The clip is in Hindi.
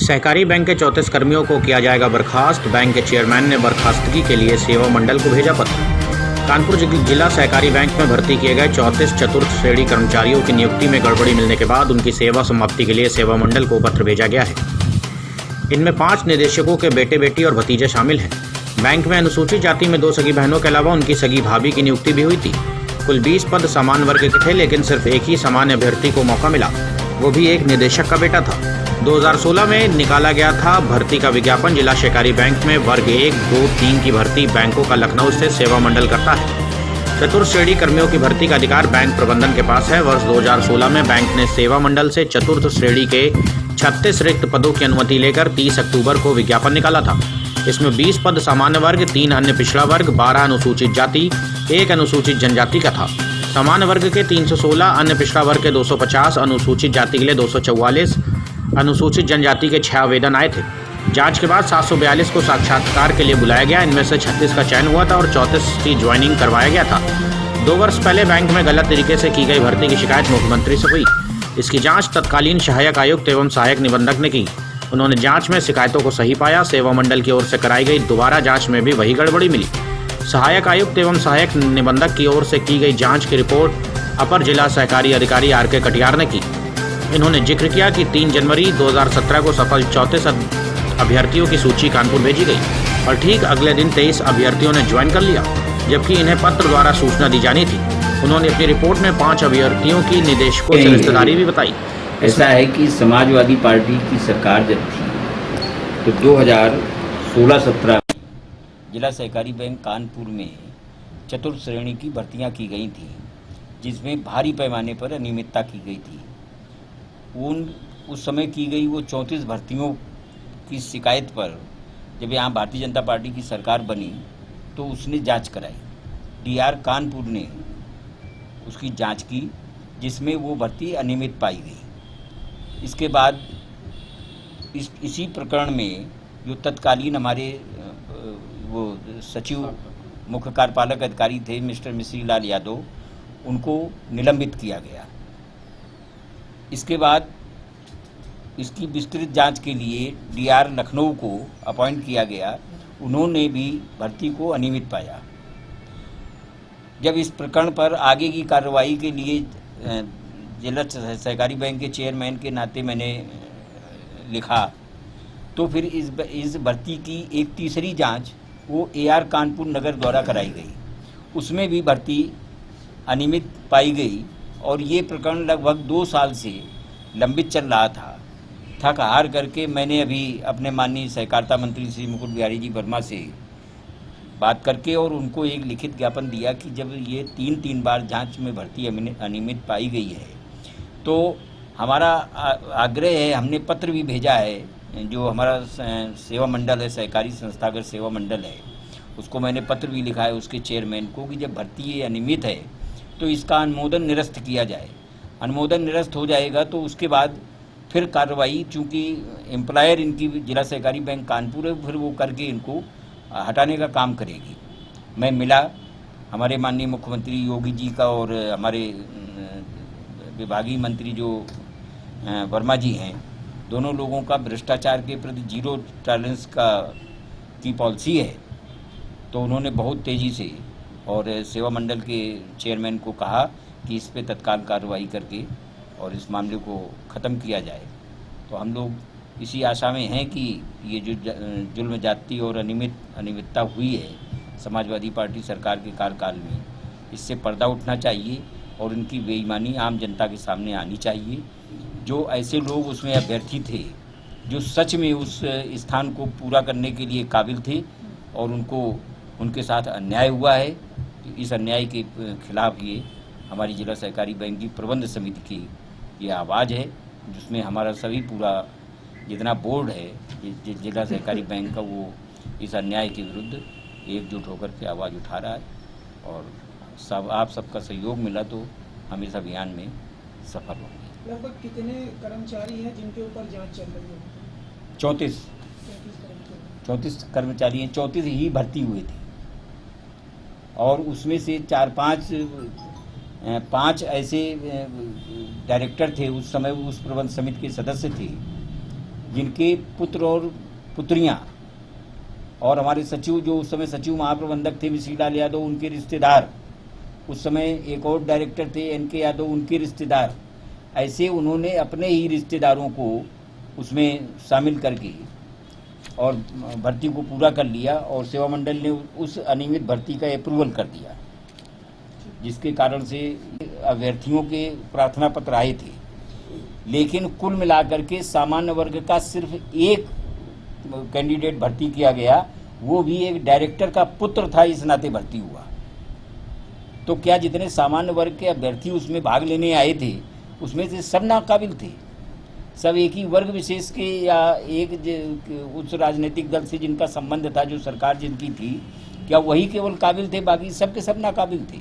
सहकारी बैंक के 34 कर्मियों को किया जाएगा बर्खास्त। बैंक के चेयरमैन ने बर्खास्तगी के लिए सेवा मंडल को भेजा पत्र। कानपुर जिला सहकारी बैंक में भर्ती किए गए 34 चतुर्थ श्रेणी कर्मचारियों की नियुक्ति में गड़बड़ी मिलने के बाद उनकी सेवा समाप्ति के लिए सेवा मंडल को पत्र भेजा गया है। इनमें 5 निदेशकों के बेटे बेटी और भतीजे शामिल हैं। बैंक में अनुसूचित जाति में 2 सगी बहनों के अलावा उनकी सगी भाभी की नियुक्ति भी हुई थी। कुल 20 पद समान वर्ग के थे, लेकिन सिर्फ एक ही सामान्य अभ्यर्थी को मौका मिला, वो भी एक निदेशक का बेटा था। 2016 में निकाला गया था भर्ती का विज्ञापन। जिला सहकारी बैंक में वर्ग 1, 2, 3 की भर्ती बैंकों का लखनऊ से सेवा मंडल करता है। चतुर्थ श्रेणी कर्मियों की भर्ती का अधिकार बैंक प्रबंधन के पास है। वर्ष 2016 में बैंक ने सेवा मंडल से चतुर्थ श्रेणी के 36 रिक्त पदों की अनुमति लेकर 30 अक्टूबर को विज्ञापन निकाला था। इसमें 20 पद सामान्य वर्ग, 3 अन्य पिछड़ा वर्ग, 12 अनुसूचित जाति, 1 अनुसूचित जनजाति का था। सामान्य वर्ग के 316, अन्य पिछड़ा वर्ग के 250, अनुसूचित जाति के लिए 244, अनुसूचित जनजाति के 6 आवेदन आए थे। जांच के बाद 742 को साक्षात्कार के लिए बुलाया गया। इनमें से 36 का चयन हुआ था और 34 की ज्वाइनिंग करवाया गया था। 2 वर्ष पहले बैंक में गलत तरीके से की गई भर्ती की शिकायत मुख्यमंत्री से हुई। इसकी जांच तत्कालीन सहायक आयुक्त एवं सहायक निबंधक ने की। उन्होंने जांच में शिकायतों को सही पाया। सेवा मंडल की ओर से कराई गई दोबारा जांच में भी वही गड़बड़ी मिली। सहायक आयुक्त एवं सहायक निबंधक की ओर से की गई जांच की रिपोर्ट अपर जिला सहकारी अधिकारी RK कटियार ने की। इन्होंने जिक्र किया कि 3 जनवरी 2017 को सफल 34 अभ्यर्थियों की सूची कानपुर भेजी गई और ठीक अगले दिन 23 अभ्यर्थियों ने ज्वाइन कर लिया, जबकि इन्हें पत्र द्वारा सूचना दी जानी थी। उन्होंने अपनी रिपोर्ट में 5 अभ्यर्थियों की निदेशकों से रिश्तेदारी भी बताई। ऐसा है कि समाजवादी पार्टी की सरकार जब थी तो 2016-17 में जिला सहकारी बैंक कानपुर में चतुर्थ श्रेणी की भर्तियां की गई थी, जिसमें भारी पैमाने पर अनियमितता की गई थी। उस समय की गई वो 34 भर्तियों की शिकायत पर जब यहाँ भारतीय जनता पार्टी की सरकार बनी तो उसने जांच कराई। DR कानपुर ने उसकी जांच की, जिसमें वो भर्ती अनियमित पाई गई। इसके बाद इसी प्रकरण में जो तत्कालीन हमारे वो सचिव मुख्य कार्यपालक अधिकारी थे मिस्टर मिश्री लाल यादव, उनको निलंबित किया गया। इसके बाद इसकी विस्तृत जांच के लिए DR लखनऊ को अपॉइंट किया गया। उन्होंने भी भर्ती को अनियमित पाया। जब इस प्रकरण पर आगे की कार्रवाई के लिए जिला सहकारी बैंक के चेयरमैन के नाते मैंने लिखा, तो फिर इस भर्ती की एक तीसरी जांच वो AR कानपुर नगर द्वारा कराई गई। उसमें भी भर्ती अनियमित पाई गई और ये प्रकरण लगभग 2 साल से लंबित चल रहा था। थक हार करके मैंने अभी अपने माननीय सहकारिता मंत्री श्री मुकुट बिहारी जी वर्मा से बात करके और उनको एक लिखित ज्ञापन दिया कि जब ये 3 बार जांच में भर्ती अनियमित पाई गई है तो हमारा आग्रह है, हमने पत्र भी भेजा है। जो हमारा सेवा मंडल है, सहकारी संस्थागत सेवा मंडल है, उसको मैंने पत्र भी लिखा है उसके चेयरमैन को कि जब भर्ती अनियमित है तो इसका अनुमोदन निरस्त किया जाए। अनुमोदन निरस्त हो जाएगा तो उसके बाद फिर कार्रवाई, चूँकि एम्प्लॉयर इनकी जिला सहकारी बैंक कानपुर है, फिर वो करके इनको हटाने का काम करेगी। मैं मिला हमारे माननीय मुख्यमंत्री योगी जी का और हमारे विभागीय मंत्री जो वर्मा जी हैं, दोनों लोगों का भ्रष्टाचार के प्रति 0 टॉलरेंस की पॉलिसी है। तो उन्होंने बहुत तेज़ी से और सेवा मंडल के चेयरमैन को कहा कि इस पे तत्काल कार्रवाई करके और इस मामले को ख़त्म किया जाए। तो हम लोग इसी आशा में हैं कि ये जो जुल्म जाति और अनियमितता हुई है समाजवादी पार्टी सरकार के कार्यकाल में, इससे पर्दा उठना चाहिए और इनकी बेईमानी आम जनता के सामने आनी चाहिए। जो ऐसे लोग उसमें अभ्यर्थी थे जो सच में उस स्थान को पूरा करने के लिए काबिल थे और उनके साथ अन्याय हुआ है, तो इस अन्याय के खिलाफ ये हमारी जिला सहकारी बैंक की प्रबंध समिति की ये आवाज़ है, जिसमें हमारा सभी पूरा जितना बोर्ड है जिला सहकारी बैंक का, वो इस अन्याय के विरुद्ध एकजुट होकर के आवाज़ उठा रहा है। और आप सबका सहयोग मिला तो हम इस अभियान में सफल होंगे। लगभग कितने कर्मचारी हैं जिनके ऊपर जांच चल रही है? 34 कर्मचारी हैं। 34 ही भर्ती हुए थे और उसमें से 5 ऐसे डायरेक्टर थे, उस समय उस प्रबंध समिति के सदस्य थे जिनके पुत्र और पुत्रियां और हमारे सचिव जो उस समय सचिव महाप्रबंधक थे मिश्री लाल यादव, उनके रिश्तेदार, उस समय एक और डायरेक्टर थे एनके यादव, उनके रिश्तेदार, ऐसे उन्होंने अपने ही रिश्तेदारों को उसमें शामिल करके और भर्ती को पूरा कर लिया और सेवा मंडल ने उस अनियमित भर्ती का अप्रूवल कर दिया, जिसके कारण से अभ्यर्थियों के प्रार्थना पत्र आए थे। लेकिन कुल मिलाकर के सामान्य वर्ग का सिर्फ एक कैंडिडेट भर्ती किया गया, वो भी एक डायरेक्टर का पुत्र था, इस नाते भर्ती हुआ। तो क्या जितने सामान्य वर्ग के अभ्यर्थी उसमें भाग लेने आए थे उसमें से सब नाकाबिल थे? सब एक ही वर्ग विशेष के या एक उस राजनीतिक दल से जिनका संबंध था, जो सरकार जिनकी थी, क्या वही केवल काबिल थे, बाकी सब के सब नाकाबिल थे?